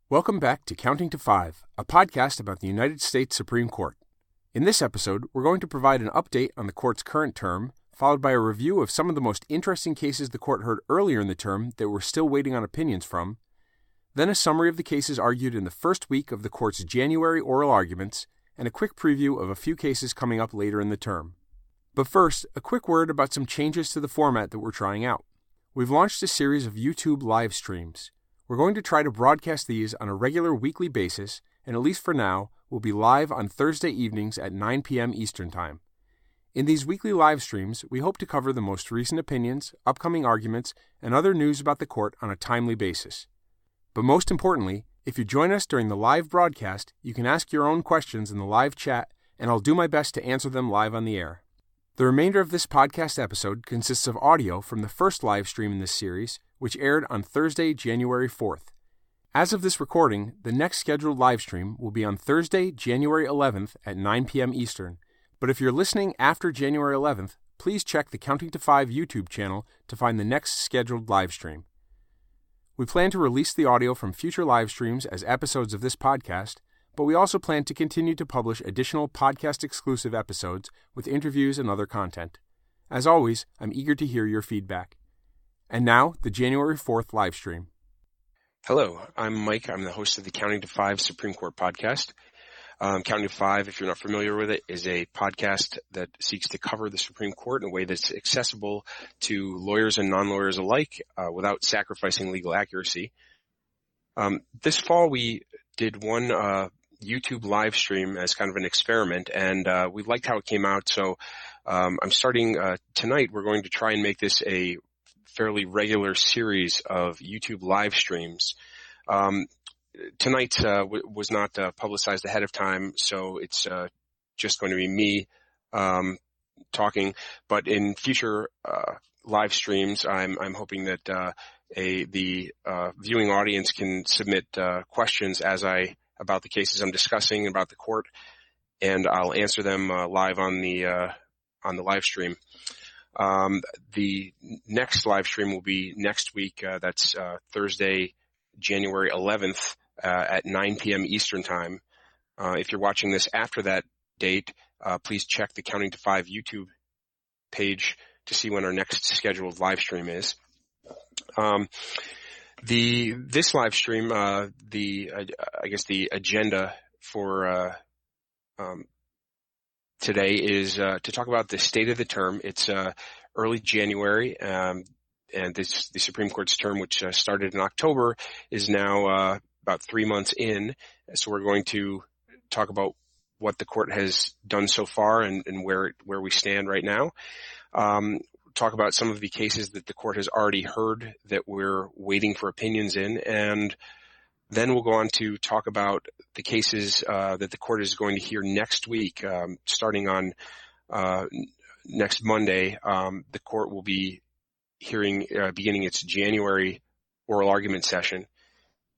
Welcome back to Counting to Five, a podcast about the United States Supreme Court. In this episode, we're going to provide an update on the court's current term, followed by a review of some of the most interesting cases the court heard earlier in the term that we're still waiting on opinions from, then a summary of the cases argued in the first week of the court's January oral arguments, and a quick preview of a few cases coming up later in the term. But first, a quick word about some changes to the format that we're trying out. We've launched a series of YouTube live streams. We're going to try to broadcast these on a regular weekly basis, and at least for now, we'll be live on Thursday evenings at 9 p.m. Eastern Time. In these weekly live streams, we hope to cover the most recent opinions, upcoming arguments, and other news about the court on a timely basis. But most importantly, if you join us during the live broadcast, you can ask your own questions in the live chat, and I'll do my best to answer them live on the air. The remainder of this podcast episode consists of audio from the first live stream in this series, which aired on Thursday, January 4th. As of this recording, the next scheduled live stream will be on Thursday, January 11th at 9 p.m. Eastern. But if you're listening after January 11th, please check the Counting to Five YouTube channel to find the next scheduled live stream. We plan to release the audio from future live streams as episodes of this podcast, but we also plan to continue to publish additional podcast-exclusive episodes with interviews and other content. As always, I'm eager to hear your feedback. And now, the January 4th live stream. Hello, I'm Mike. I'm the host of the Counting to Five Supreme Court podcast. Counting to Five, if you're not familiar with it, is a podcast that seeks to cover the Supreme Court in a way that's accessible to lawyers and non-lawyers alike without sacrificing legal accuracy. This fall, we did one YouTube live stream as kind of an experiment, and we liked how it came out. So I'm starting tonight. We're going to try and make this a fairly regular series of YouTube live streams. Tonight was not publicized ahead of time, so it's just going to be me talking. But in future live streams, I'm hoping that the viewing audience can submit questions about the cases I'm discussing about the court, and I'll answer them live on the live stream. The next live stream will be next week. That's Thursday, January 11th at 9 p.m. Eastern Time. If you're watching this after that date, please check the Counting to Five YouTube page to see when our next scheduled live stream is. This live stream, the agenda for today is to talk about the state of the term. It's early January, and the Supreme Court's term, which started in October, is now about 3 months in. So we're going to talk about what the court has done so far and where we stand right now. Talk about some of the cases that the court has already heard that we're waiting for opinions in, and then we'll go on to talk about the cases that the court is going to hear next week. Starting on next Monday, the court will be hearing beginning its January oral argument session.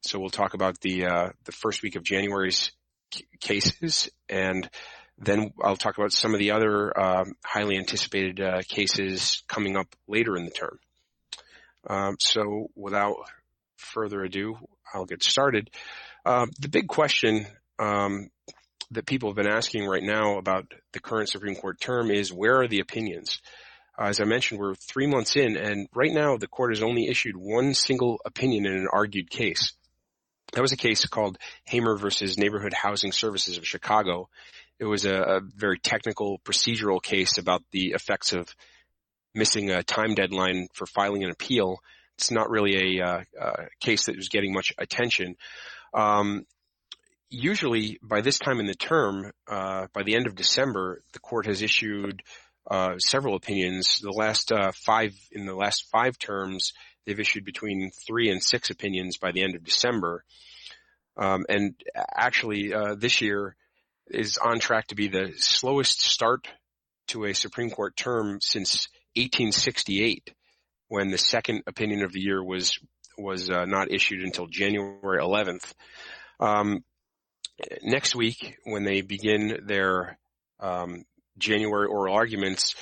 So we'll talk about the first week of January's cases, and then I'll talk about some of the other highly anticipated cases coming up later in the term. So without further ado, I'll get started. The big question that people have been asking right now about the current Supreme Court term is, where are the opinions? As I mentioned, we're 3 months in, and right now the court has only issued one single opinion in an argued case. That was a case called Hamer versus Neighborhood Housing Services of Chicago. It was a very technical procedural case about the effects of missing a time deadline for filing an appeal. It's not really a case that was getting much attention. Usually by this time in the term, by the end of December, the court has issued several opinions. In the last five terms, they've issued between 3 and 6 opinions by the end of December. And actually, this year is on track to be the slowest start to a Supreme Court term since 1868, when the second opinion of the year was not issued until January 11th. Next week, when they begin their January oral arguments,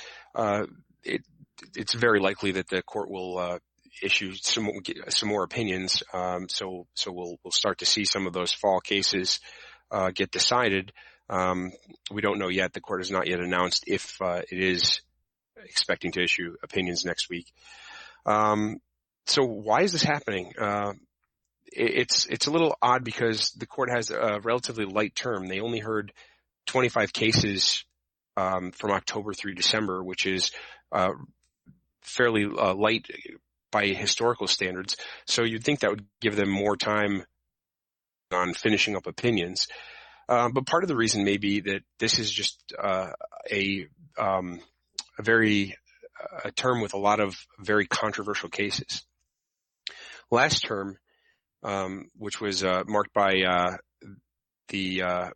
it's very likely that the court will issue some more opinions. So we'll start to see some of those fall cases get decided. We don't know yet. The court has not yet announced if it is expecting to issue opinions next week. So why is this happening? It's a little odd because the court has a relatively light term. They only heard 25 cases from October through December, which is fairly light by historical standards. So you'd think that would give them more time on finishing up opinions. But part of the reason may be that this is just a term with a lot of very controversial cases. Last term, which was marked by the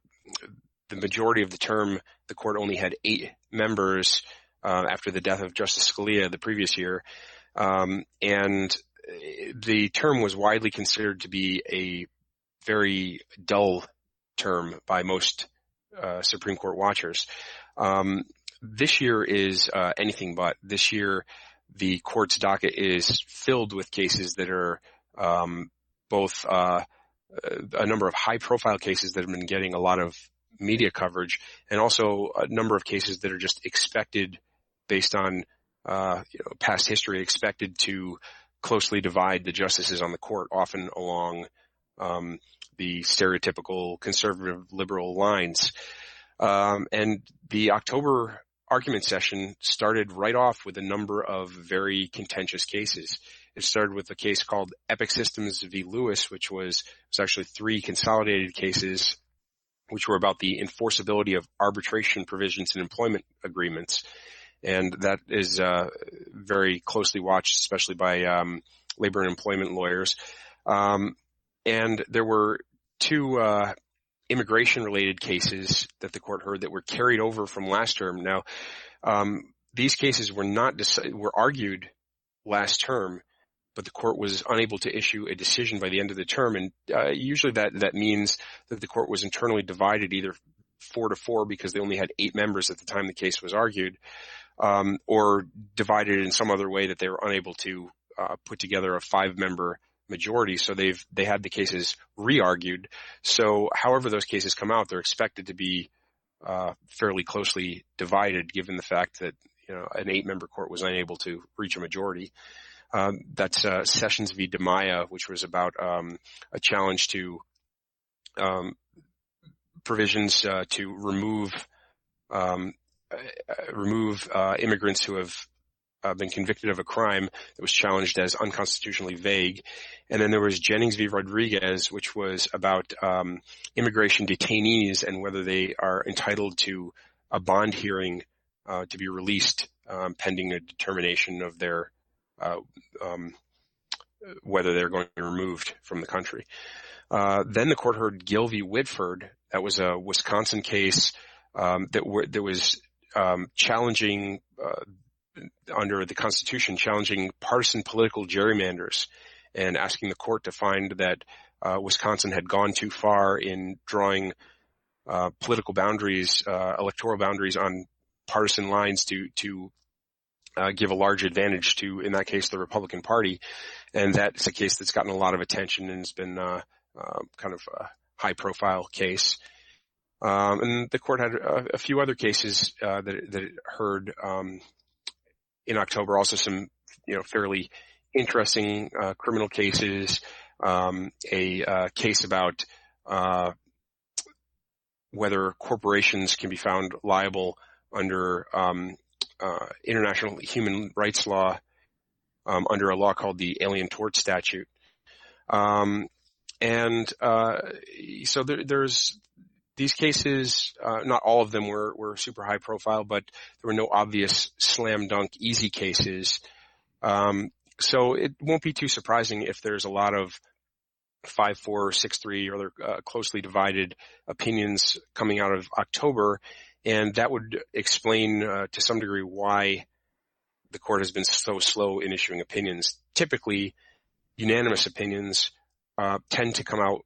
majority of the term, the court only had 8 members after the death of Justice Scalia the previous year, and the term was widely considered to be a very dull term by most Supreme Court watchers. This year is anything but. This year, the court's docket is filled with cases that are both a number of high-profile cases that have been getting a lot of media coverage, and also a number of cases that are just expected, based on past history, expected to closely divide the justices on the court, often along the stereotypical conservative liberal lines. And the October argument session started right off with a number of very contentious cases. It started with a case called Epic Systems v. Lewis, which was actually 3 consolidated cases, which were about the enforceability of arbitration provisions in employment agreements. And that is very closely watched, especially by labor and employment lawyers. And there were 2 immigration-related cases that the court heard that were carried over from last term. Now, these cases were argued last term, but the court was unable to issue a decision by the end of the term. And usually that means that the court was internally divided, either 4-4 because they only had 8 members at the time the case was argued, or divided in some other way that they were unable to put together a 5-member majority. So they had the cases re-argued. So however those cases come out, they're expected to be fairly closely divided, given the fact that an 8-member court was unable to reach a majority. That's Sessions v. DeMaia, which was about a challenge to provisions to remove immigrants who have been convicted of a crime that was challenged as unconstitutionally vague. And then there was Jennings v. Rodriguez, which was about immigration detainees and whether they are entitled to a bond hearing to be released pending a determination of their whether they're going to be removed from the country. Then the court heard Gill v. Whitford. That was a Wisconsin case that was challenging under the Constitution, challenging partisan political gerrymanders and asking the court to find that Wisconsin had gone too far in drawing political boundaries, electoral boundaries on partisan lines to give a large advantage to, in that case, the Republican Party. And that's a case that's gotten a lot of attention and has been kind of a high-profile case. And the court had a few other cases that it heard in October, also some fairly interesting criminal cases, a case about whether corporations can be found liable under international human rights law under a law called the Alien Tort Statute. So there's these cases, not all of them were super high profile, but there were no obvious slam dunk easy cases. So it won't be too surprising if there's a lot of 5-4, 6-3 or other closely divided opinions coming out of October. And that would explain to some degree why the court has been so slow in issuing opinions. Typically, unanimous opinions tend to come out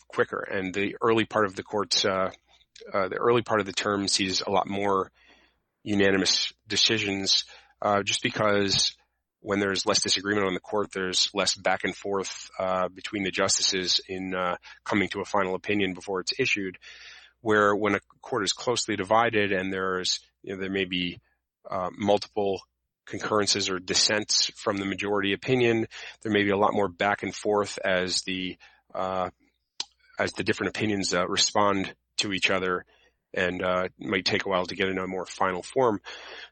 quicker, and the early part of the court's the early part of the term sees a lot more unanimous decisions, just because when there's less disagreement on the court, there's less back and forth between the justices in coming to a final opinion before it's issued. Where when a court is closely divided and there may be multiple concurrences or dissents from the majority opinion, there may be a lot more back and forth as the different opinions respond to each other, and it might take a while to get in a more final form.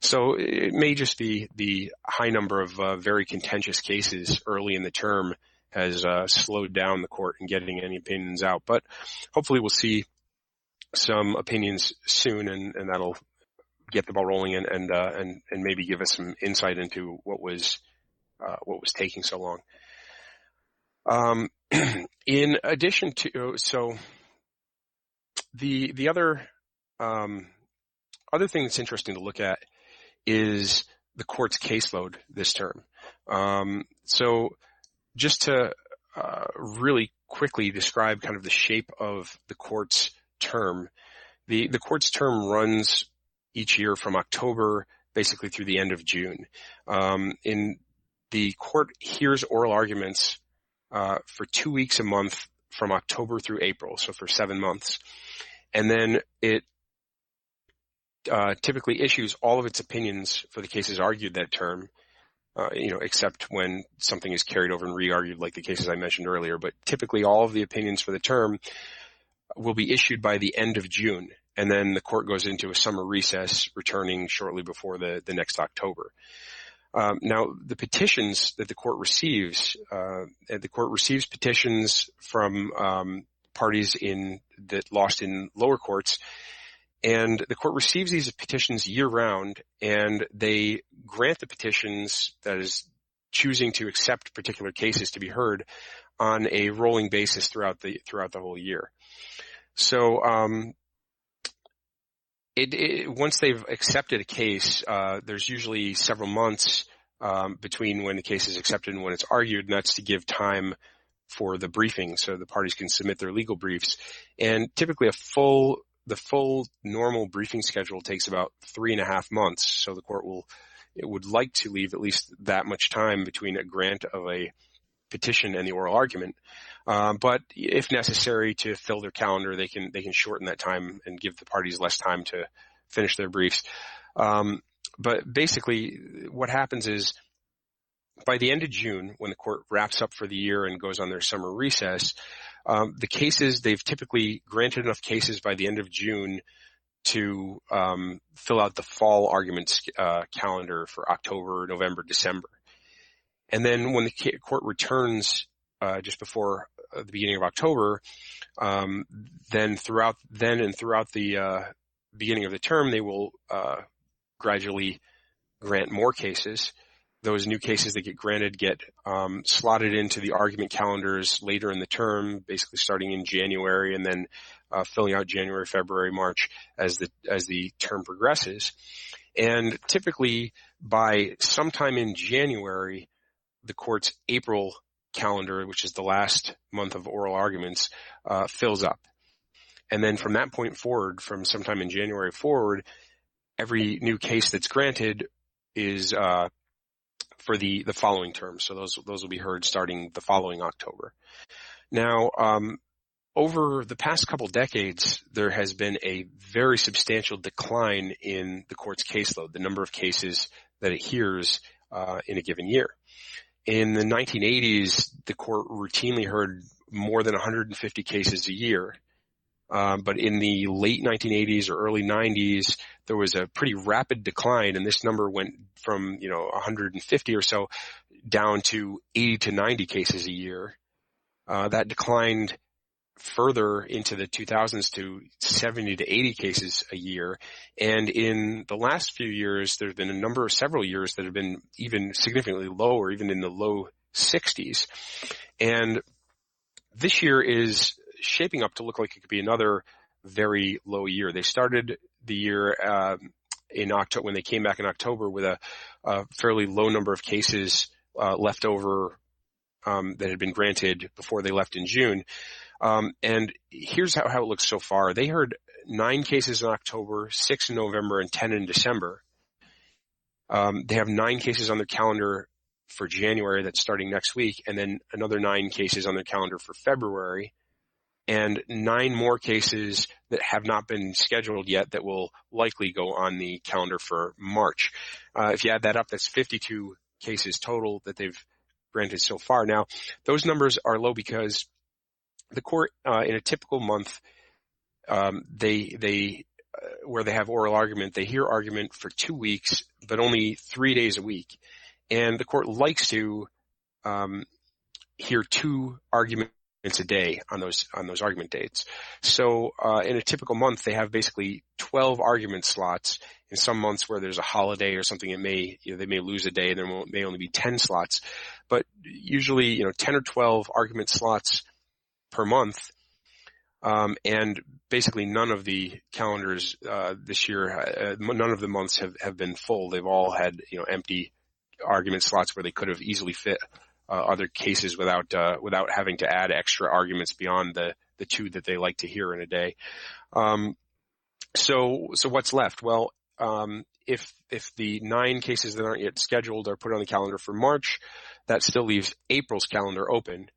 So it may just be the high number of very contentious cases early in the term has slowed down the court in getting any opinions out. But hopefully we'll see some opinions soon, and that'll get the ball rolling and maybe give us some insight into what was taking so long. In addition to, the other thing that's interesting to look at is the court's caseload this term. So just to really quickly describe kind of the shape of the court's term, the court's term runs each year from October basically through the end of June. The court hears oral arguments for 2 weeks a month from October through April, so for 7 months. And then it typically issues all of its opinions for the cases argued that term, except when something is carried over and re-argued like the cases I mentioned earlier. But typically all of the opinions for the term will be issued by the end of June, and then the court goes into a summer recess, returning shortly before the next October. Now, the petitions that the court receives petitions from parties that lost in lower courts, and the court receives these petitions year-round, and they grant the petitions, that is, choosing to accept particular cases to be heard, on a rolling basis throughout the whole year. So once they've accepted a case, there's usually several months between when the case is accepted and when it's argued, and that's to give time for the briefing so the parties can submit their legal briefs. And typically the full normal briefing schedule takes about 3.5 months. So the court would like to leave at least that much time between a grant of a petition and the oral argument. But if necessary to fill their calendar, they can shorten that time and give the parties less time to finish their briefs. But basically what happens is, by the end of June, when the court wraps up for the year and goes on their summer recess, the cases, they've typically granted enough cases by the end of June to fill out the fall arguments calendar for October, November, December. And then when the court returns just before the beginning of October, then throughout the beginning of the term, they will gradually grant more cases. Those new cases that get granted get slotted into the argument calendars later in the term, basically starting in January, and then filling out January, February, March as the term progresses. And typically by sometime in January, the court's April calendar, which is the last month of oral arguments, fills up. And then from that point forward, from sometime in January forward, every new case that's granted is for the following term. So those will be heard starting the following October. Now, over the past couple decades, there has been a very substantial decline in the court's caseload, the number of cases that it hears in a given year. In the 1980s, the court routinely heard more than 150 cases a year. But in the late 1980s or early 90s, there was a pretty rapid decline, and this number went from 150 or so down to 80 to 90 cases a year. That declined further into the 2000s to 70 to 80 cases a year. And in the last few years, there have been several years that have been even significantly lower, even in the low 60s. And this year is shaping up to look like it could be another very low year. They started the year in October, when they came back in October, with a fairly low number of cases left over that had been granted before they left in June. And here's how it looks so far. They heard 9 cases in October, 6 in November, and 10 in December. They have 9 cases on their calendar for January that's starting next week, and then another 9 cases on their calendar for February, and 9 more cases that have not been scheduled yet that will likely go on the calendar for March. If you add that up, that's 52 cases total that they've granted so far. Now, those numbers are low because the court, in a typical month, where they have oral argument, they hear argument for 2 weeks, but only 3 days a week. And the court likes to hear 2 arguments a day on those argument dates. So in a typical month, they have basically 12 argument slots. In some months where there's a holiday or something, they may lose a day. There may only be 10 slots, but usually 10 or 12 argument slots per month. And basically none of the calendars this year, none of the months have been full. They've all had empty argument slots where they could have easily fit other cases without having to add extra arguments beyond the 2 that they like to hear in a day. So what's left? Well, if the 9 cases that aren't yet scheduled are put on the calendar for March, that still leaves April's calendar open.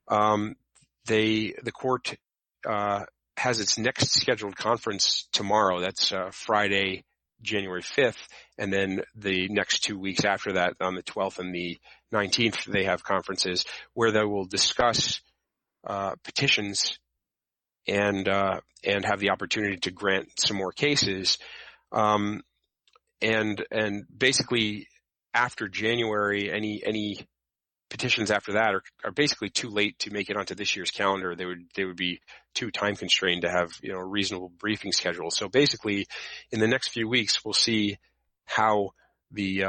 The court has its next scheduled conference tomorrow. That's Friday, January 5th, and then the next 2 weeks after that, on the 12th and the 19th, they have conferences where they will discuss petitions and have the opportunity to grant some more cases. And basically after January, any petitions after that are basically too late to make it onto this year's calendar. They would be too time constrained to have a reasonable briefing schedule. So basically, in the next few weeks, we'll see how the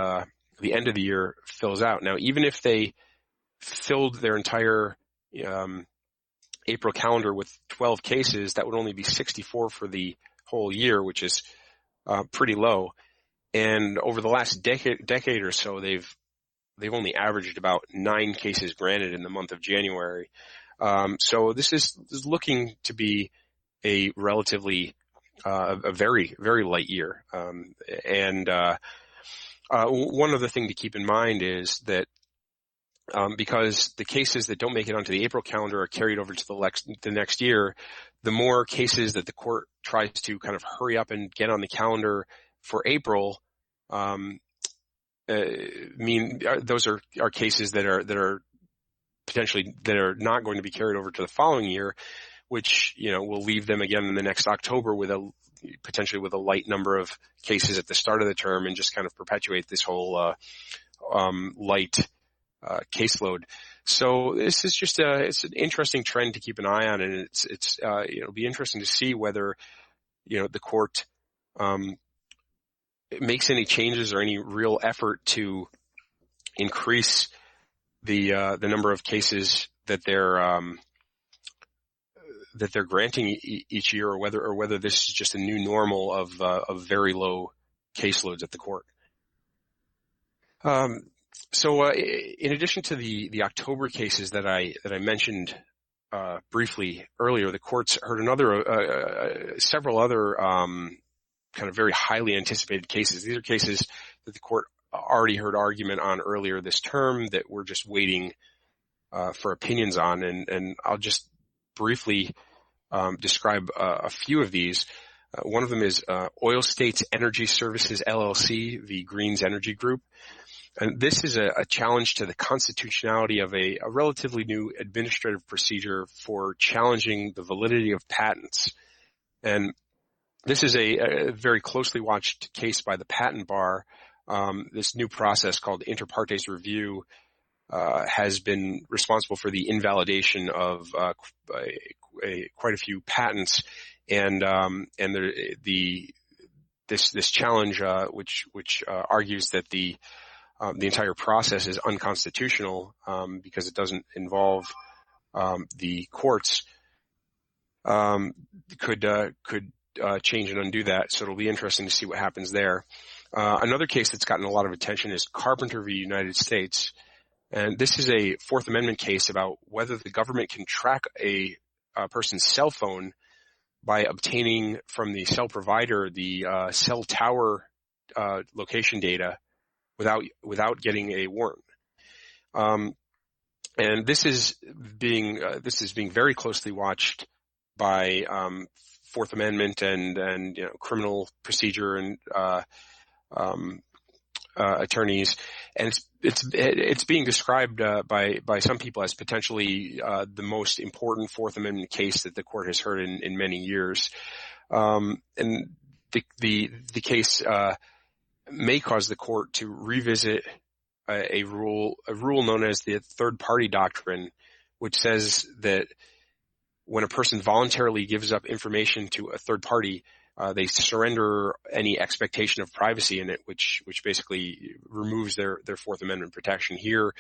end of the year fills out. Now, even if they filled their entire April calendar with 12 cases, that would only be 64 for the whole year, which is pretty low. And over the last decade or so, they've only averaged about 9 cases granted in the month of January. So this is looking to be a relatively a very, very light year. One other thing to keep in mind is that because the cases that don't make it onto the April calendar are carried over to the next year, the more cases that the court tries to kind of hurry up and get on the calendar for April, those are cases that are potentially that are not going to be carried over to the following year, which will leave them again in the next October potentially with a light number of cases at the start of the term, and just kind of perpetuate this whole light caseload. So this is just it's an interesting trend to keep an eye on, and it'll be interesting to see whether the court makes any changes or any real effort to increase the number of cases that they're granting each year, or whether this is just a new normal of very low caseloads at the court. So in addition to the October cases that I mentioned briefly earlier, the courts heard several other kind of very highly anticipated cases. These are cases that the court already heard argument on earlier this term that we're just waiting for opinions on, and I'll just briefly describe a few of these. One of them is Oil States Energy Services, LLC, the Greens Energy Group. And this is a challenge to the constitutionality of a relatively new administrative procedure for challenging the validity of patents. And this is a very closely watched case by the patent bar. This new process called inter partes review has been responsible for the invalidation of quite a few patents, and this challenge, which argues that the entire process is unconstitutional because it doesn't involve the courts, could change and undo that. So it'll be interesting to see what happens there. Another case that's gotten a lot of attention is Carpenter v. United States. And this is a Fourth Amendment case about whether the government can track a person's cell phone by obtaining from the cell provider the cell tower location data without getting a warrant. And this is being very closely watched by Fourth Amendment and criminal procedure and attorneys, and it's being described by some people as potentially the most important Fourth Amendment case that the court has heard in many years. And the case may cause the court to revisit a rule known as the third party doctrine, which says that when a person voluntarily gives up information to a third party, they surrender any expectation of privacy in it, which basically removes their Fourth Amendment protection. Here,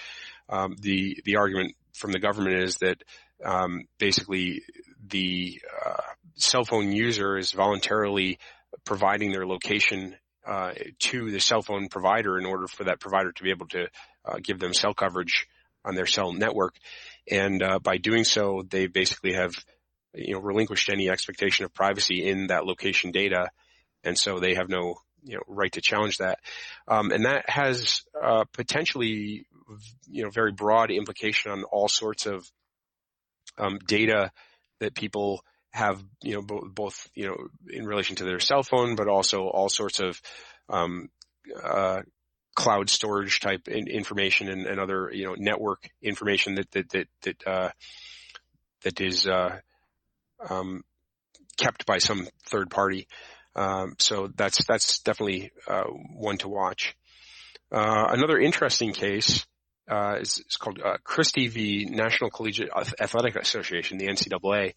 the argument from the government is that basically the cell phone user is voluntarily providing their location to the cell phone provider in order for that provider to be able to give them cell coverage on their cell network. And by doing so, they basically have relinquished any expectation of privacy in that location data. And so they have no right to challenge that. And that has potentially very broad implication on all sorts of data that people have, both in relation to their cell phone, but also all sorts of cloud storage type information and other network information that is kept by some third party. So that's definitely one to watch. Another interesting case is called Christie v. National Collegiate Athletic Association, the NCAA.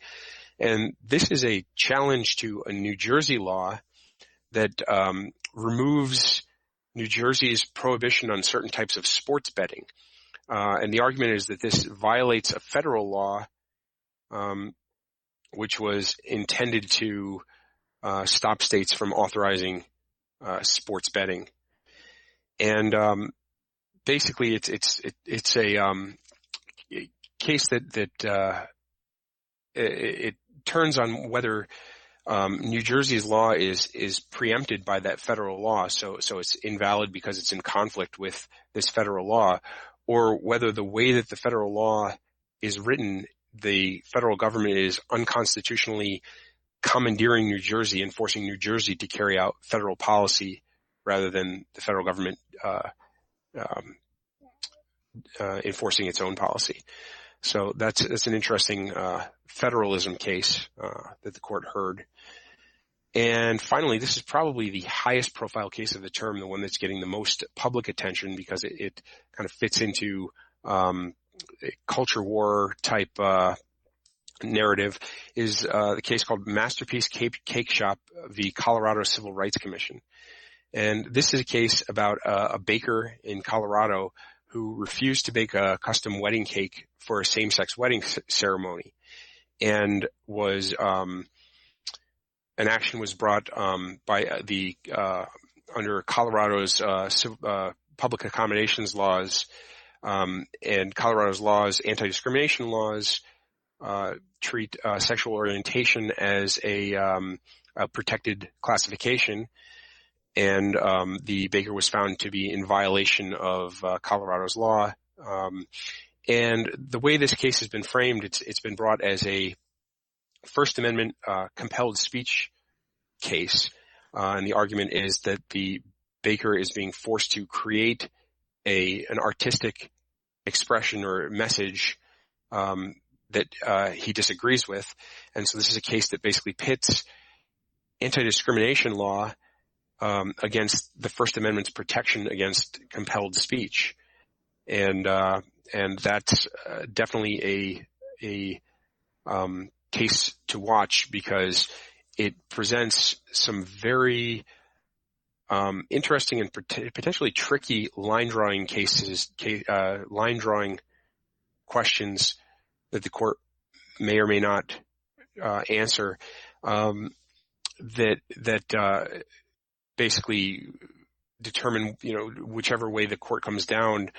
And this is a challenge to a New Jersey law that removes New Jersey's prohibition on certain types of sports betting. And the argument is that this violates a federal law which was intended to stop states from authorizing sports betting. And basically it's a case that it turns on whether New Jersey's law is preempted by that federal law, so it's invalid because it's in conflict with this federal law, or whether the way that the federal law is written, the federal government is unconstitutionally commandeering New Jersey and forcing New Jersey to carry out federal policy rather than the federal government enforcing its own policy. So that's an interesting federalism case that the court heard. And finally, this is probably the highest profile case of the term, the one that's getting the most public attention because it kind of fits into a culture war type narrative, is the case called Masterpiece Cake Shop v. Colorado Civil Rights Commission. And this is a case about a baker in Colorado who refused to bake a custom wedding cake for a same-sex wedding ceremony, and was an action was brought by the under Colorado's public accommodations laws, and Colorado's laws, anti-discrimination laws, treat sexual orientation as a protected classification. And the baker was found to be in violation of Colorado's law. And the way this case has been framed, it's been brought as a First Amendment compelled speech case. And the argument is that the baker is being forced to create an artistic expression or message that he disagrees with. And so this is a case that basically pits anti-discrimination law against the First Amendment's protection against compelled speech. And that's definitely a case to watch because it presents some very interesting and potentially tricky line drawing questions that the court may or may not answer, that basically determine, whichever way the court comes down,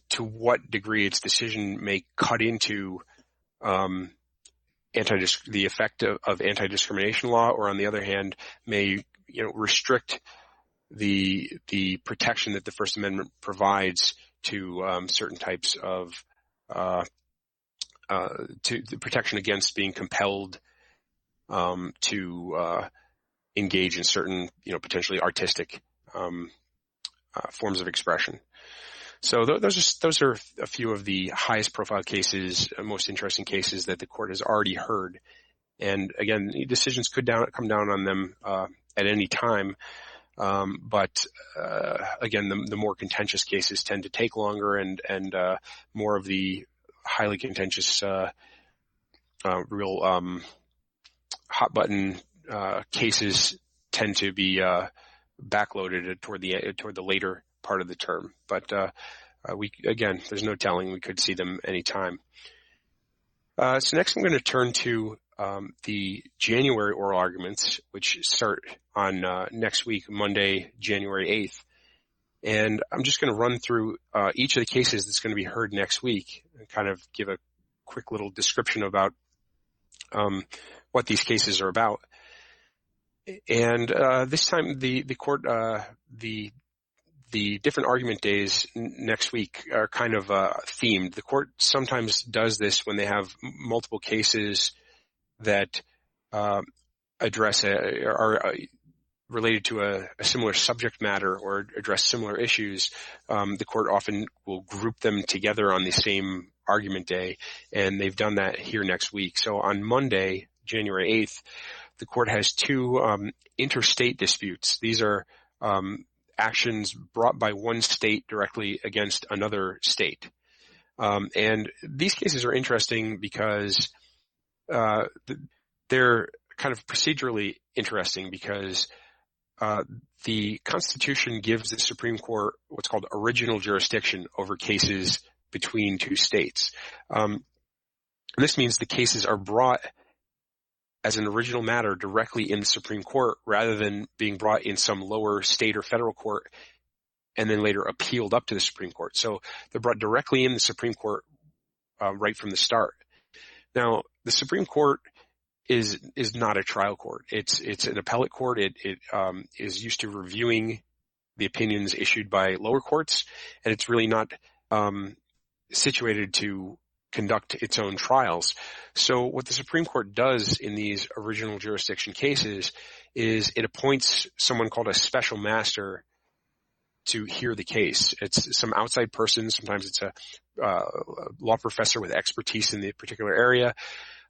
to what degree its decision may cut into the effect of anti-discrimination law, or on the other hand, may restrict the protection that the First Amendment provides to certain types of to the protection against being compelled to engage in certain, potentially artistic forms of expression. So those are a few of the highest profile cases, most interesting cases that the court has already heard. And again, decisions could come down on them at any time. But again, the more contentious cases tend to take longer, and more of the highly contentious, real hot button cases tend to be backloaded toward the later part of the term. But there's no telling. We could see them anytime. So next, I'm going to turn to the January oral arguments, which start on next week, Monday, January 8th. And I'm just going to run through each of the cases that's going to be heard next week and kind of give a quick little description about what these cases are about. And this time, the court, the different argument days next week are kind of themed. The court sometimes does this when they have multiple cases that address are related to a similar subject matter or address similar issues. The court often will group them together on the same argument day, and they've done that here next week. So on Monday, January 8th, the court has two interstate disputes. These are actions brought by one state directly against another state. And these cases are interesting because they're kind of procedurally interesting because the Constitution gives the Supreme Court what's called original jurisdiction over cases between two states. And this means the cases are brought as an original matter directly in the Supreme Court rather than being brought in some lower state or federal court and then later appealed up to the Supreme Court. So they're brought directly in the Supreme Court right from the start. Now, the Supreme Court is not a trial court. It's an appellate court. It is used to reviewing the opinions issued by lower courts, and it's really not situated to conduct its own trials. So what the Supreme Court does in these original jurisdiction cases is it appoints someone called a special master to hear the case. It's some outside person. Sometimes it's a law professor with expertise in the particular area.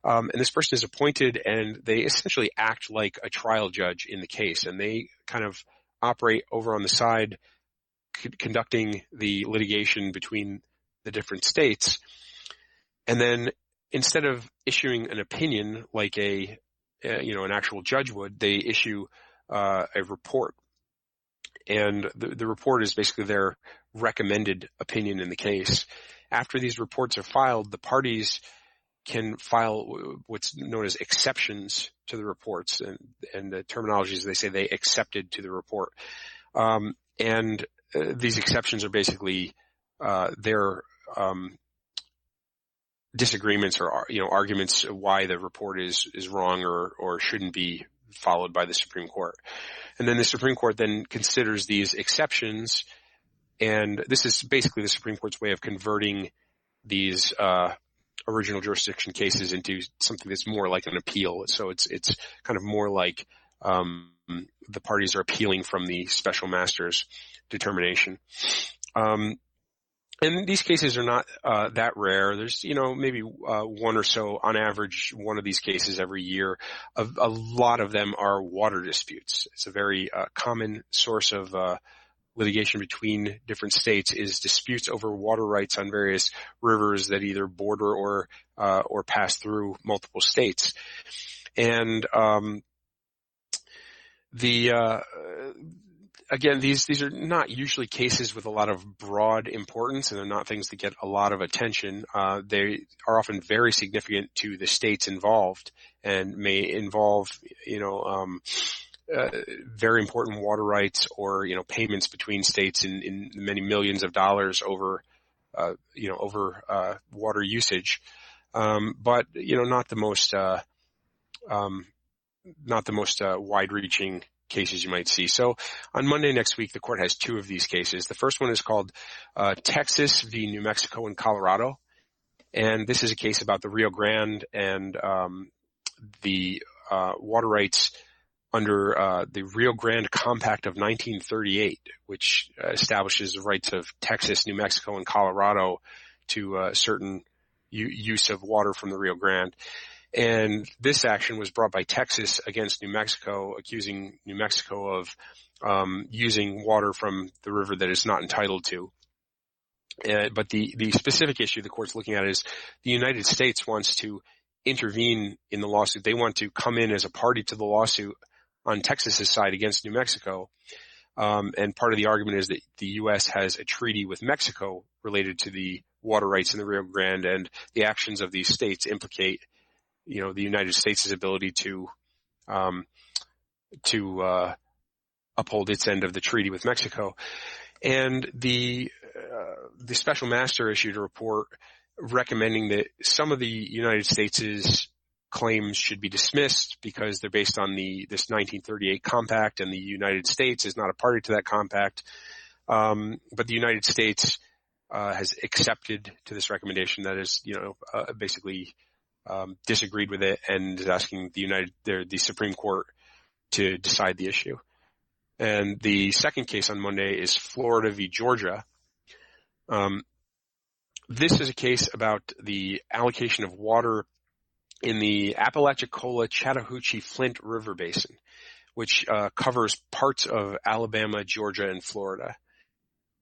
And this person is appointed, and they essentially act like a trial judge in the case, and they kind of operate over on the side, conducting the litigation between the different states. And then instead of issuing an opinion like an actual judge would, they issue a report. And the report is basically their recommended opinion in the case. After these reports are filed, the parties can file what's known as exceptions to the reports, and the terminology is they say they accepted to the report. And these exceptions are basically their disagreements or arguments why the report is wrong or shouldn't be followed by the Supreme Court. And then the Supreme Court then considers these exceptions, and this is basically the Supreme Court's way of converting these original jurisdiction cases into something that's more like an appeal. So it's kind of more like the parties are appealing from the special master's determination. And these cases are not that rare. There's, maybe one or so, on average, one of these cases every year. A lot of them are water disputes. It's a very common source of litigation between different states is disputes over water rights on various rivers that either border or pass through multiple states. And again, these are not usually cases with a lot of broad importance, and they're not things that get a lot of attention. They are often very significant to the states involved and may involve, very important water rights or, payments between states in many millions of dollars over water usage. But, not the most wide-reaching cases you might see. So on Monday next week, the court has two of these cases. The first one is called Texas v. New Mexico and Colorado. And this is a case about the Rio Grande and the water rights under the Rio Grande Compact of 1938, which establishes the rights of Texas, New Mexico, and Colorado to certain use of water from the Rio Grande. And this action was brought by Texas against New Mexico, accusing New Mexico of using water from the river that it's not entitled to. But the specific issue the court's looking at is the United States wants to intervene in the lawsuit. They want to come in as a party to the lawsuit on Texas's side against New Mexico. And part of the argument is that the U.S. has a treaty with Mexico related to the water rights in the Rio Grande, and the actions of these states implicate, the United States' ability to uphold its end of the treaty with Mexico. And the special master issued a report recommending that some of the United States' claims should be dismissed because they're based on this 1938 compact, and the United States is not a party to that compact. But the United States has accepted to this recommendation, that is, basically disagreed with it, and is asking the Supreme Court to decide the issue. And the second case on Monday is Florida v. Georgia. This is a case about the allocation of water in the Apalachicola-Chattahoochee-Flint River Basin, which covers parts of Alabama, Georgia, and Florida.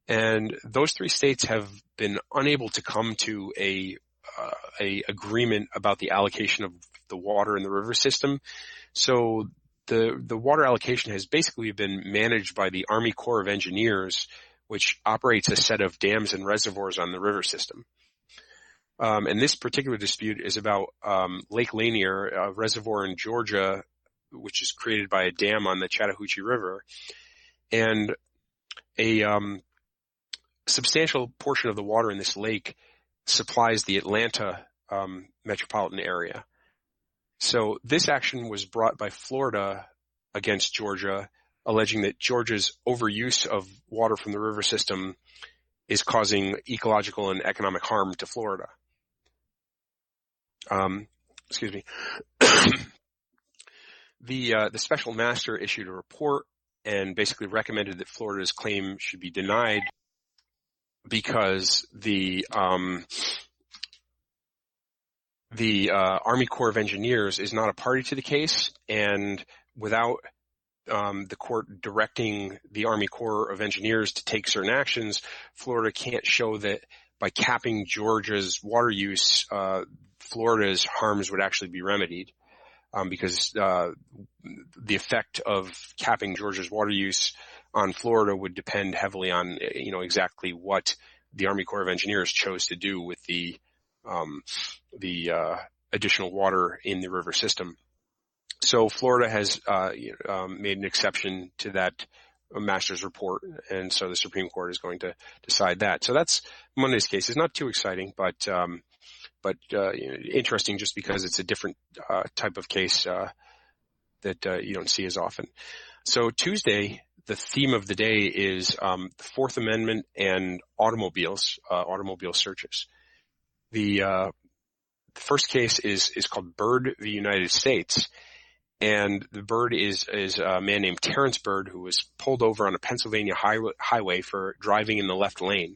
And those three states have been unable to come to a agreement about the allocation of the water in the river system. So the water allocation has basically been managed by the Army Corps of Engineers, which operates a set of dams and reservoirs on the river system. And this particular dispute is about Lake Lanier, a reservoir in Georgia, which is created by a dam on the Chattahoochee River. And a substantial portion of the water in this lake supplies the Atlanta metropolitan area. So this action was brought by Florida against Georgia, alleging that Georgia's overuse of water from the river system is causing ecological and economic harm to Florida. Excuse me. The special master issued a report and basically recommended that Florida's claim should be denied because the Army Corps of Engineers is not a party to the case, and without the court directing the Army Corps of Engineers to take certain actions, Florida can't show that by capping Georgia's water use, Florida's harms would actually be remedied, because the effect of capping Georgia's water use on Florida would depend heavily on exactly what the Army Corps of Engineers chose to do with the additional water in the river system. So Florida has made an exception to that master's report, and so the Supreme Court is going to decide that. So that's Monday's case. It's not too exciting, but interesting just because it's a different type of case that you don't see as often. So Tuesday, the theme of the day is the Fourth Amendment and automobiles, automobile searches. The first case is called Byrd v. United States. And the Byrd is a man named Terrence Byrd, who was pulled over on a Pennsylvania highway for driving in the left lane.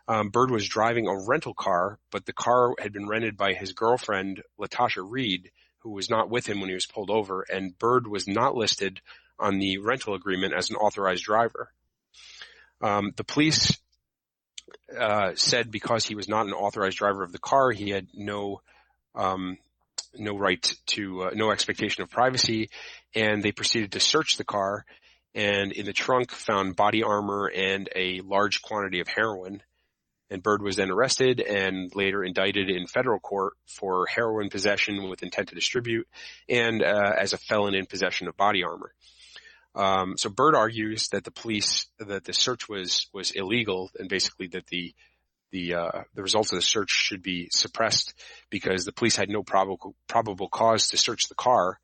Byrd was driving a rental car, but the car had been rented by his girlfriend, Latasha Reed, who was not with him when he was pulled over, and Byrd was not listed on the rental agreement as an authorized driver. The police said because he was not an authorized driver of the car, he had no right to, no expectation of privacy, and they proceeded to search the car, and in the trunk found body armor and a large quantity of heroin. And Byrd was then arrested and later indicted in federal court for heroin possession with intent to distribute and as a felon in possession of body armor. So Byrd argues that that the search was illegal, and basically that the results of the search should be suppressed because the police had no probable cause to search the car.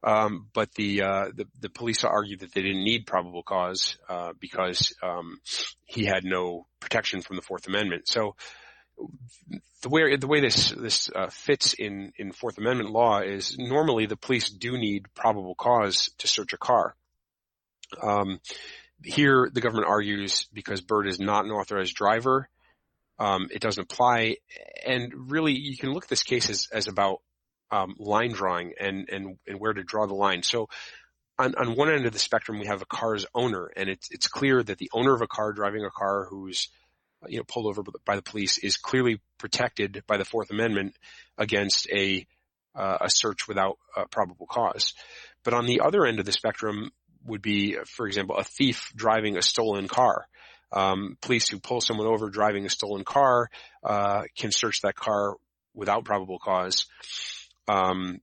But the police argued that they didn't need probable cause because he had no protection from the Fourth Amendment. So the way this fits in Fourth Amendment law is normally the police do need probable cause to search a car. Here, the government argues because Byrd is not an authorized driver, it doesn't apply. And really, you can look at this case as about line drawing and where to draw the line. So on one end of the spectrum, we have a car's owner, and it's clear that the owner of a car driving a car who's pulled over by the police is clearly protected by the Fourth Amendment against a search without probable cause. But on the other end of the spectrum would be, for example, a thief driving a stolen car. Police who pull someone over driving a stolen car can search that car without probable cause, and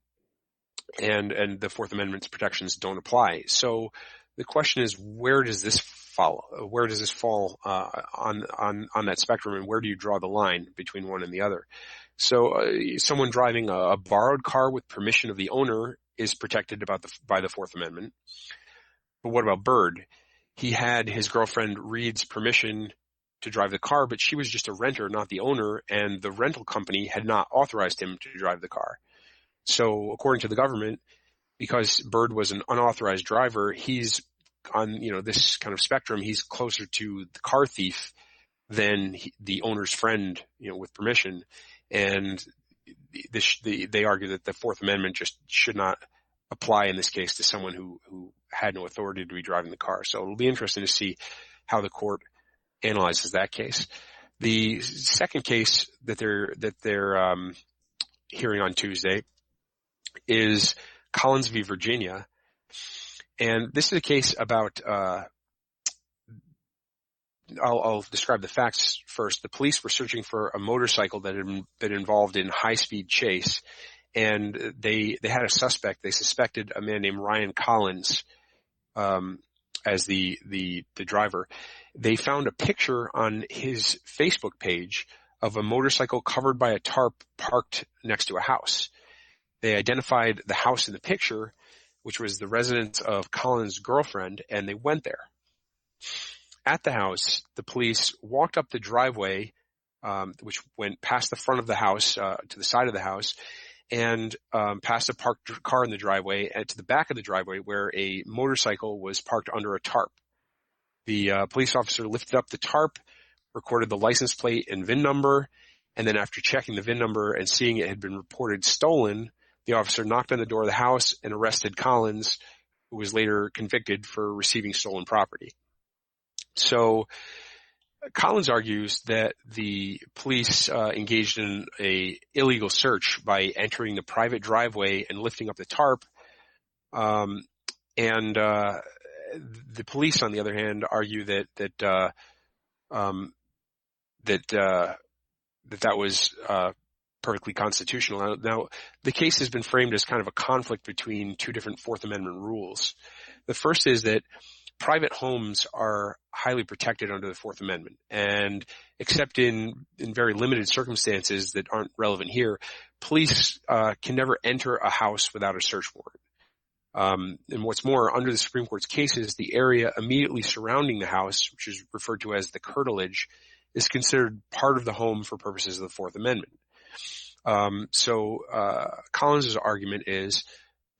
the Fourth Amendment's protections don't apply. So the question is, where does this fall? Where does this fall on that spectrum, and where do you draw the line between one and the other? So someone driving a borrowed car with permission of the owner is protected by the Fourth Amendment. But what about Byrd? He had his girlfriend Reed's permission to drive the car, but she was just a renter, not the owner, and the rental company had not authorized him to drive the car. So according to the government, because Byrd was an unauthorized driver, he's on this kind of spectrum, he's closer to the car thief than the owner's friend, with permission. And they argue that the Fourth Amendment just should not apply in this case to someone who had no authority to be driving the car. So it'll be interesting to see how the court analyzes that case. The second case that they're hearing on Tuesday is Collins v. Virginia. And this is a case about, I'll describe the facts first. The police were searching for a motorcycle that had been involved in high-speed chase, and they had a suspect. They suspected a man named Ryan Collins as the driver. They found a picture on his Facebook page of a motorcycle covered by a tarp parked next to a house. They identified the house in the picture, which was the residence of Collins' girlfriend, and they went there. At the house, the police walked up the driveway, which went past the front of the house to the side of the house, and past a parked car in the driveway, and to the back of the driveway where a motorcycle was parked under a tarp. The police officer lifted up the tarp, recorded the license plate and VIN number, and then after checking the VIN number and seeing it had been reported stolen, the officer knocked on the door of the house and arrested Collins, who was later convicted for receiving stolen property. So Collins argues that the police engaged in a illegal search by entering the private driveway and lifting up the tarp. And the police, on the other hand, argue that was perfectly constitutional. Now, the case has been framed as kind of a conflict between two different Fourth Amendment rules. The first is that private homes are highly protected under the Fourth Amendment, and except in very limited circumstances that aren't relevant here, police can never enter a house without a search warrant. And what's more, under the Supreme Court's cases, the area immediately surrounding the house, which is referred to as the curtilage, is considered part of the home for purposes of the Fourth Amendment. So Collins' argument is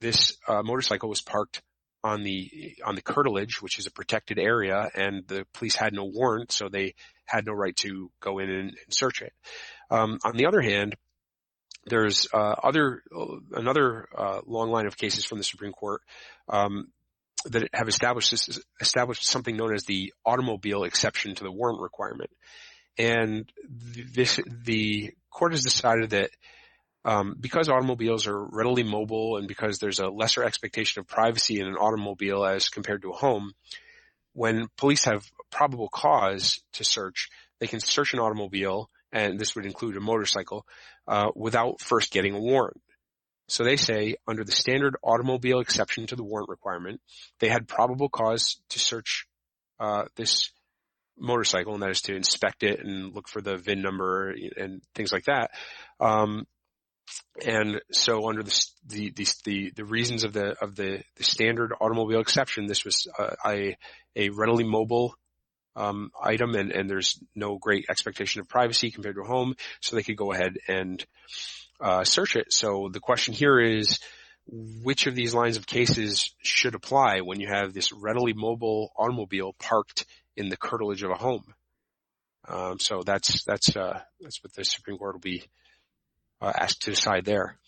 this motorcycle was parked on the curtilage, which is a protected area, and the police had no warrant, so they had no right to go in and search it. On the other hand, there's another long line of cases from the Supreme Court that have established something known as the automobile exception to the warrant requirement. And the court has decided that because automobiles are readily mobile and because there's a lesser expectation of privacy in an automobile as compared to a home, when police have probable cause to search, they can search an automobile, and this would include a motorcycle, without first getting a warrant. So they say, under the standard automobile exception to the warrant requirement, they had probable cause to search this motorcycle, and that is to inspect it and look for the VIN number and things like that. And so under the reasons of the standard automobile exception, this was a readily mobile item, and there's no great expectation of privacy compared to a home, so they could go ahead and search it. So the question here is, which of these lines of cases should apply when you have this readily mobile automobile parked in the curtilage of a home? So that's what the Supreme Court will be asked to decide there.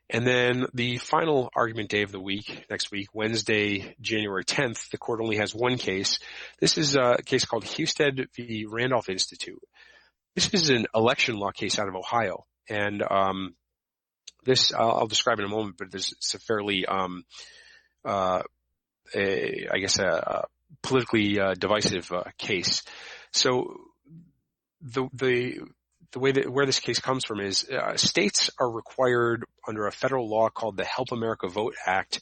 And then the final argument day of the week, next week, Wednesday, January 10th, the court only has one case. This is a case called Husted v. Randolph Institute. This is an election law case out of Ohio. And this I'll describe in a moment, but it's a fairly, a politically divisive case. So the way that where this case comes from is states are required under a federal law called the Help America Vote Act.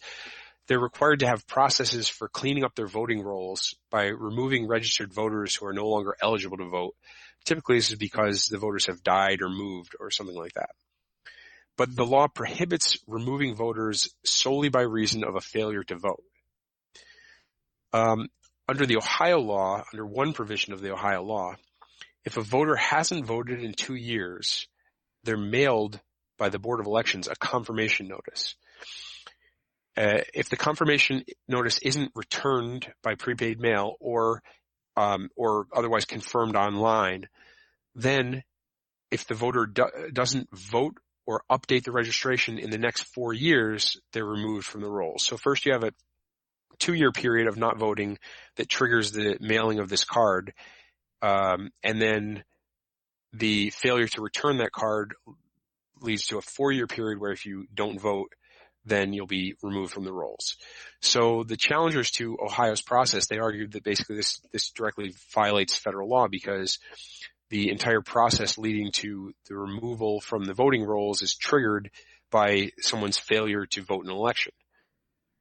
They're required to have processes for cleaning up their voting rolls by removing registered voters who are no longer eligible to vote. Typically, this is because the voters have died or moved or something like that. But the law prohibits removing voters solely by reason of a failure to vote. Under the Ohio law, under one provision of the Ohio law, if a voter hasn't voted in 2 years, they're mailed by the Board of Elections a confirmation notice. If the confirmation notice isn't returned by prepaid mail or otherwise confirmed online, then if the voter doesn't vote or update the registration in the next 4 years, they're removed from the rolls. So first you have a 2-year period of not voting that triggers the mailing of this card. And then the failure to return that card leads to a 4-year period where if you don't vote, then you'll be removed from the rolls. So the challengers to Ohio's process, they argued that basically this directly violates federal law because the entire process leading to the removal from the voting rolls is triggered by someone's failure to vote in an election.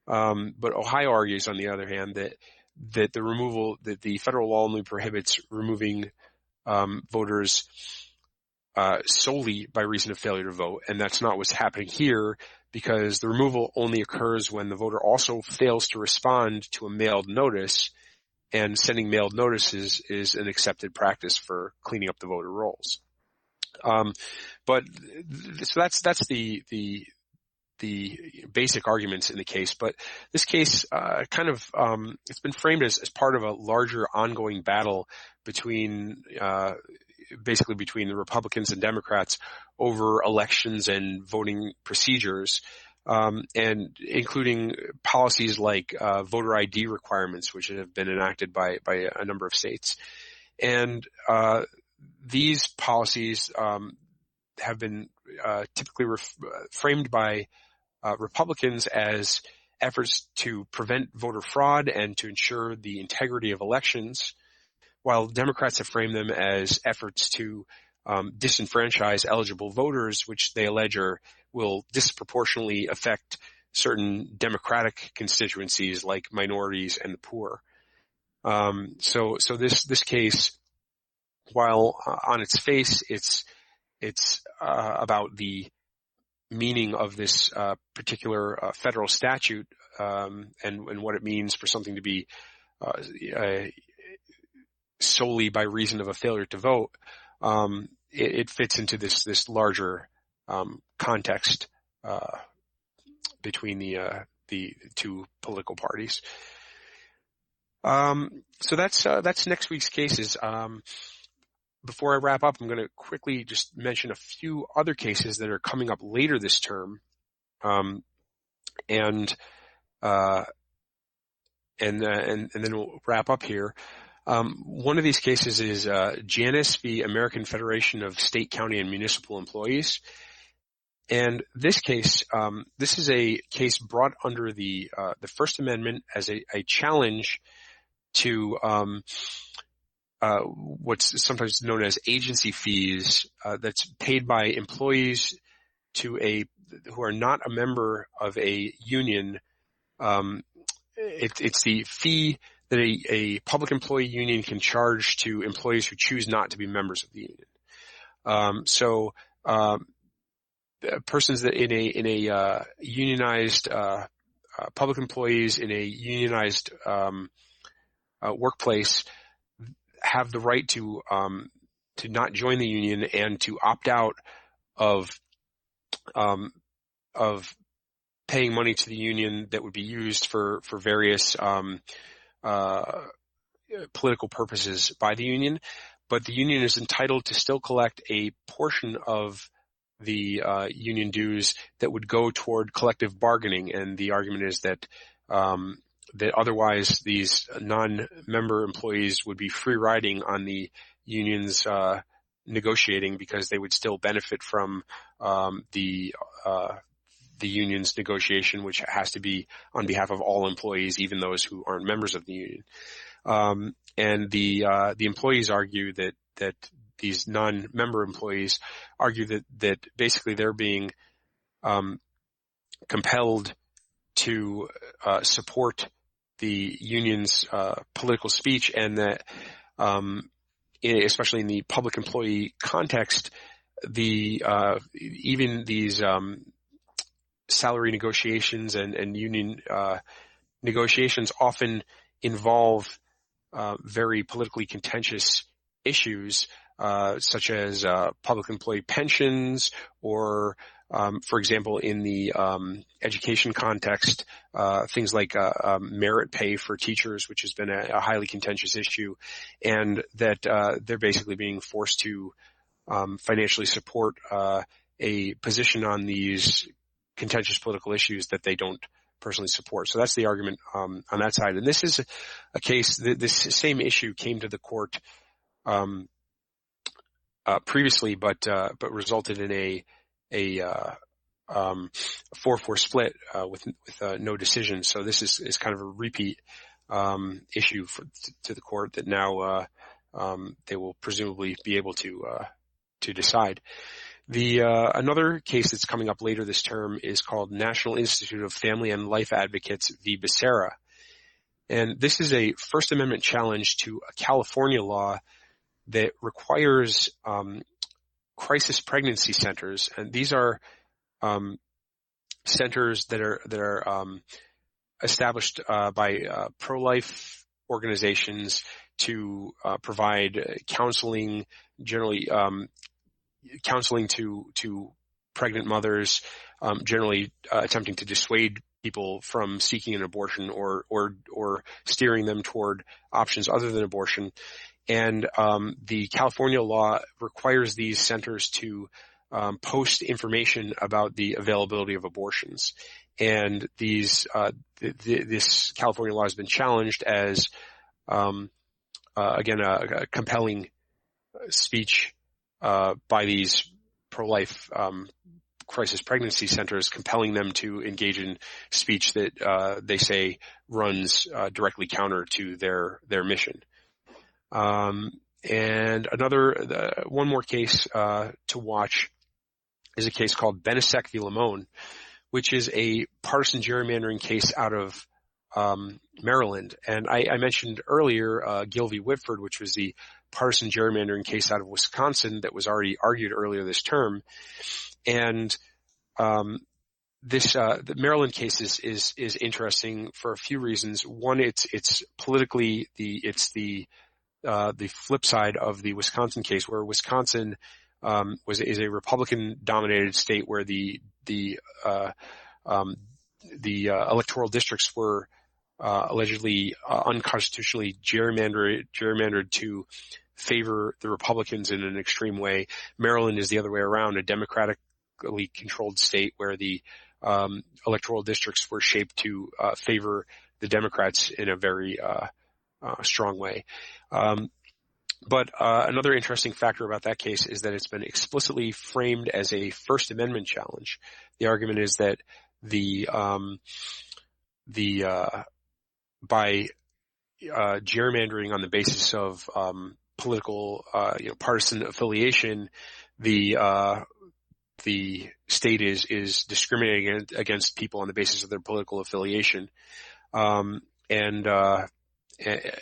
But Ohio argues, on the other hand, that the federal law only prohibits removing voters solely by reason of failure to vote, and that's not what's happening here because the removal only occurs when the voter also fails to respond to a mailed notice, and sending mailed notices is an accepted practice for cleaning up the voter rolls. So that's the basic arguments in the case, but this case it's been framed as part of a larger ongoing battle between the Republicans and Democrats over elections and voting procedures, and including policies like voter ID requirements, which have been enacted by a number of states. And these policies have been typically framed by Republicans as efforts to prevent voter fraud and to ensure the integrity of elections, while Democrats have framed them as efforts to disenfranchise eligible voters, which they allege will disproportionately affect certain Democratic constituencies like minorities and the poor. So this case, while on its face it's about the meaning of this particular federal statute and what it means for something to be solely by reason of a failure to vote, it fits into this larger context between the two political parties. So that's next week's cases. Before I wrap up, I'm going to quickly just mention a few other cases that are coming up later this term, and then we'll wrap up here. One of these cases is Janus v. American Federation of State, County, and Municipal Employees. And this case, this is a case brought under the First Amendment as a challenge to what's sometimes known as agency fees that's paid by employees who are not a member of a union. It's the fee that a public employee union can charge to employees who choose not to be members of the union. persons that in a unionized public employees in a unionized workplace have the right to not join the union and to opt out of paying money to the union that would be used for various political purposes by the union, but the union is entitled to still collect a portion of the union dues that would go toward collective bargaining. And the argument is that that otherwise these non-member employees would be free riding on the union's negotiating, because they would still benefit from the union's negotiation, which has to be on behalf of all employees, even those who aren't members of the union. And the employees argue that these non-member employees argue that basically they're being compelled to support the union's political speech, and that especially in the public employee context, even these salary negotiations and union negotiations often involve very politically contentious issues, such as public employee pensions, or for example, in the education context, things like merit pay for teachers, which has been a highly contentious issue, and that they're basically being forced to financially support a position on these contentious political issues that they don't personally support. So that's the argument on that side. And this is a case, this same issue came to the court previously, but resulted in a 4-4 split with no decision. So this is kind of a repeat issue to the court that now they will presumably be able to decide. Another case that's coming up later this term is called National Institute of Family and Life Advocates v. Becerra. And this is a First Amendment challenge to a California law that requires crisis pregnancy centers. And these are centers that are established by pro-life organizations to provide counseling, generally counseling to pregnant mothers, generally attempting to dissuade people from seeking an abortion or steering them toward options other than abortion. And the California law requires these centers to post information about the availability of abortions. And this California law has been challenged as again a compelling speech by these pro-life crisis pregnancy centers, compelling them to engage in speech that they say runs directly counter to their mission. And one more case to watch is a case called Benisek v. Lamone, which is a partisan gerrymandering case out of Maryland. And I mentioned earlier Gill v. Whitford, which was the partisan gerrymandering case out of Wisconsin that was already argued earlier this term. And the Maryland case is interesting for a few reasons. One, it's politically the flip side of the Wisconsin case, where Wisconsin is a Republican-dominated state where the electoral districts were allegedly unconstitutionally gerrymandered to favor the Republicans in an extreme way. Maryland is the other way around, a democratically controlled state where the electoral districts were shaped to favor the Democrats in a very strong way. But another interesting factor about that case is that it's been explicitly framed as a First Amendment challenge. The argument is that by gerrymandering on the basis of political partisan affiliation, the state is discriminating against people on the basis of their political affiliation, and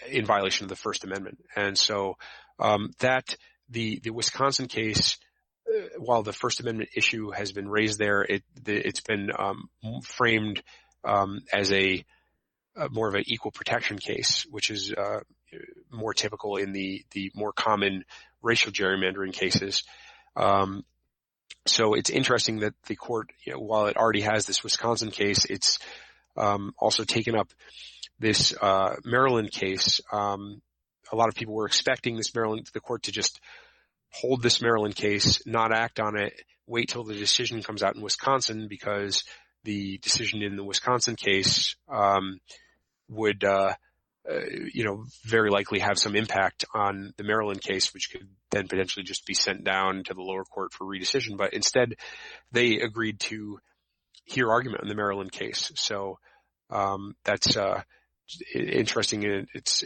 in violation of the First Amendment. And so that the Wisconsin case while the First Amendment issue has been raised there, it's been framed as a more of an equal protection case, which is more typical in the more common racial gerrymandering cases. So it's interesting that the court, while it already has this Wisconsin case, it's also taken up this Maryland case. A lot of people were expecting the court to just hold this Maryland case, not act on it, wait till the decision comes out in Wisconsin, because the decision in the Wisconsin case would very likely have some impact on the Maryland case, which could then potentially just be sent down to the lower court for redecision. But instead, they agreed to hear argument in the Maryland case. So that's interesting. It's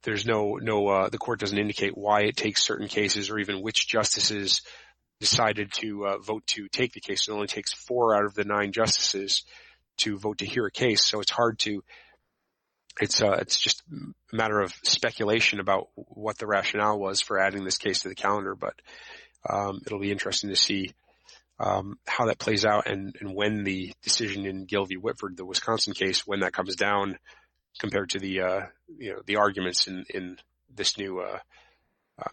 there's the court doesn't indicate why it takes certain cases, or even which justices decided to vote to take the case. It only takes 4 out of the 9 justices to vote to hear a case. So it's hard to, it's just a matter of speculation about what the rationale was for adding this case to the calendar. But it'll be interesting to see how that plays out, and when the decision in Gill v. Whitford, the Wisconsin case, when that comes down compared to the the arguments in this new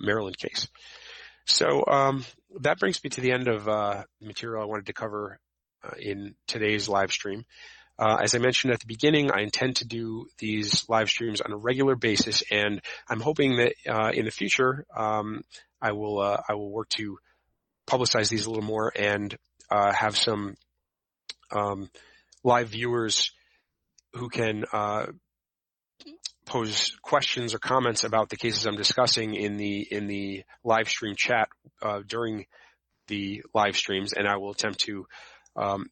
Maryland case. So that brings me to the end of the material I wanted to cover in today's live stream. As I mentioned at the beginning, I intend to do these live streams on a regular basis, and I'm hoping that in the future I will work to publicize these a little more and have some live viewers who can pose questions or comments about the cases I'm discussing in the live stream chat during the live streams, and I will attempt to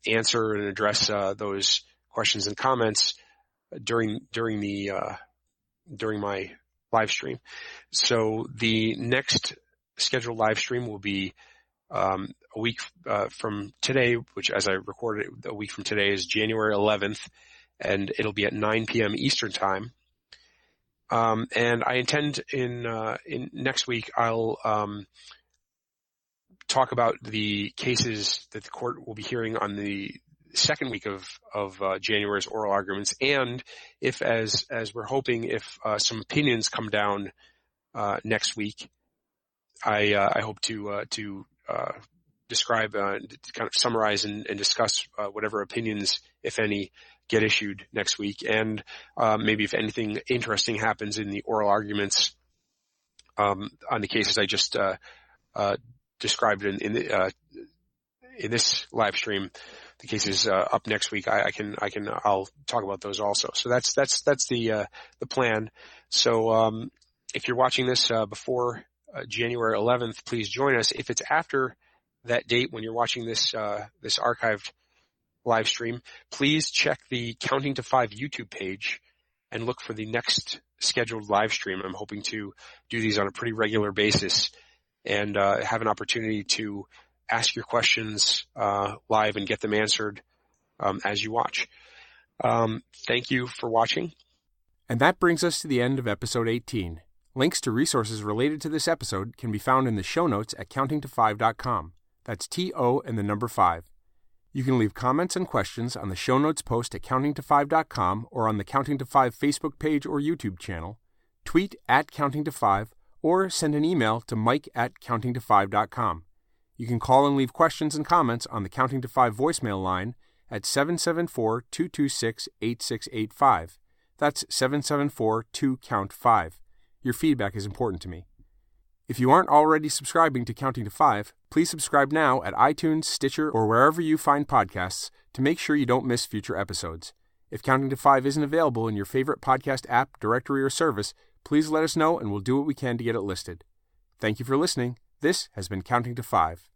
answer and address those questions and comments during my live stream. So the next scheduled live stream will be a week from today, which, as I recorded it, a week from today is January 11th, and it'll be at 9 p.m. Eastern Time. And I intend in next week I'll talk about the cases that the court will be hearing on the second week of January's oral arguments, and if, as we're hoping, if some opinions come down next week, I hope to describe, kind of summarize and discuss whatever opinions, if any, get issued next week, and maybe if anything interesting happens in the oral arguments on the cases I just described in this live stream. The cases up next week, I'll talk about those also. So that's the plan. So if you're watching this before January 11th, please join us. If it's after that date, when you're watching this this archived live stream, please check the Counting to 5 YouTube page and look for the next scheduled live stream. I'm hoping to do these on a pretty regular basis and have an opportunity to ask your questions live and get them answered as you watch. Thank you for watching. And that brings us to the end of episode 18. Links to resources related to this episode can be found in the show notes at countingto5.com. That's TO and the number 5. You can leave comments and questions on the show notes post at countingto5.com or on the Counting to 5 Facebook page or YouTube channel, tweet at countingto5, or send an email to mike@countingto5.com. You can call and leave questions and comments on the Counting to 5 voicemail line at 774-226-8685. That's 774-2-COUNT-5. Your feedback is important to me. If you aren't already subscribing to Counting to 5, please subscribe now at iTunes, Stitcher, or wherever you find podcasts to make sure you don't miss future episodes. If Counting to 5 isn't available in your favorite podcast app, directory, or service, please let us know and we'll do what we can to get it listed. Thank you for listening. This has been Counting to 5.